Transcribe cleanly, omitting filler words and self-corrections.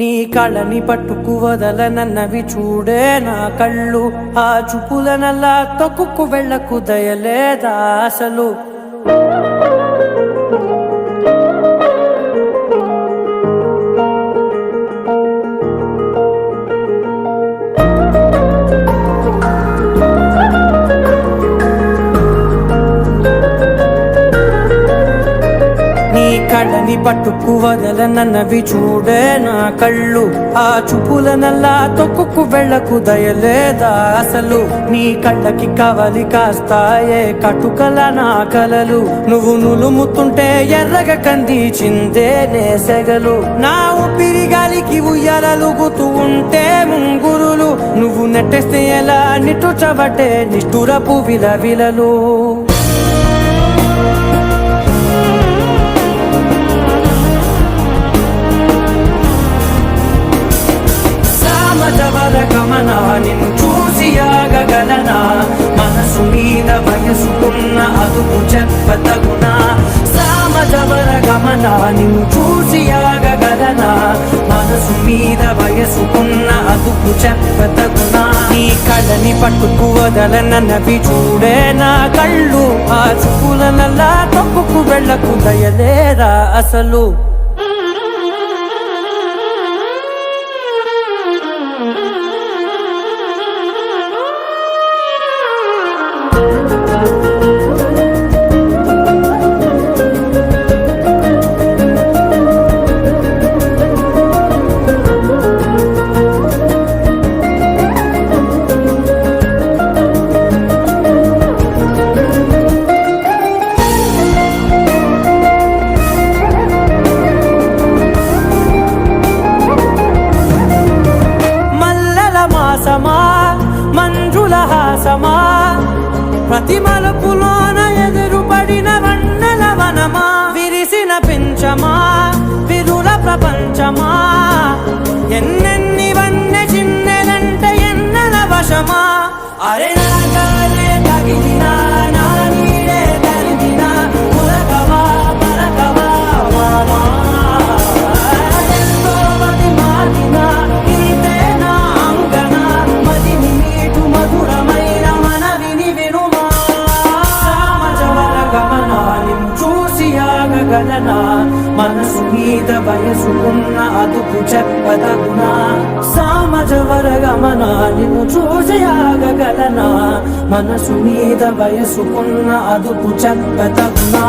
నీ కళ్ళని పట్టుకు వదలనన్నవి చూడే నా కళ్ళు, ఆ చూపులనల్లా తొక్కుకు వెళ్ళకు దయలేదా అసలు. కళ్ళని పట్టుకు వదలనన్నవి చూడే నా కళ్ళు, ఆ చూపులనల్లా తొక్కుకు వెళ్ళకు దయలేదా అసలు. నీ కళ్ళకి కవలి కాస్తాయే కటుకల నా కలలు, నువ్వు నులుముతుంటే ఎర్రగ కంది చిందే నేసెగలు. నా ఊపిరి గాలికి ఉయ్యాలలుగుతూ ఉంటే ముంగురులు, నువ్వు నెట్టేస్తే ఎలా నిట్టుచబట్టే నిష్ఠురపు విలవిలలు. గమనా నిన్ను చూసి ఆగగలనా, మనసు మీద వయసుకున్న అదుపు చెప్పతగునా. సామజవర గమనా నిన్ను చూసి ఆగగలనా, మనసు మీద వయసుకున్న అదుపు చెప్పతగునా. నీ కళ్ళని పట్టుకు వదలనన్నవి చూడే నా కళ్ళు, ఆ చూపులనల్లా తొక్కుకు వెళ్ళకు దయలేరా అసలు. మంజుల హాసమా, ప్రతి మలుపులోన ఎదురుపడిన వన్నెల వనమా, విరిసిన పించమా విరుల ప్రపంచమా, ఎన్నెన్ని వన్నె చిన్నెలంటే ఎన్నెల వశమా. అరే నాగాలే తగిలినా నా నీడే తరిదినా, ఉరకవా పరకవా మామా, ఎంతో మది మారినా ఇంతే నా అంగన, మదిని నీటు మధురమైన మనవిని వినుమా. సామజవర గమనా నిన్ను చూసి ఆగగలనా, మనసు మీద వయసుకున్న అదుపు చెప్పదగునా. సామజవర గమనా నిన్ను చూసి ఆగగలనా, మనసు మీద వయసుకున్న అదుపు చెప్పదగునా.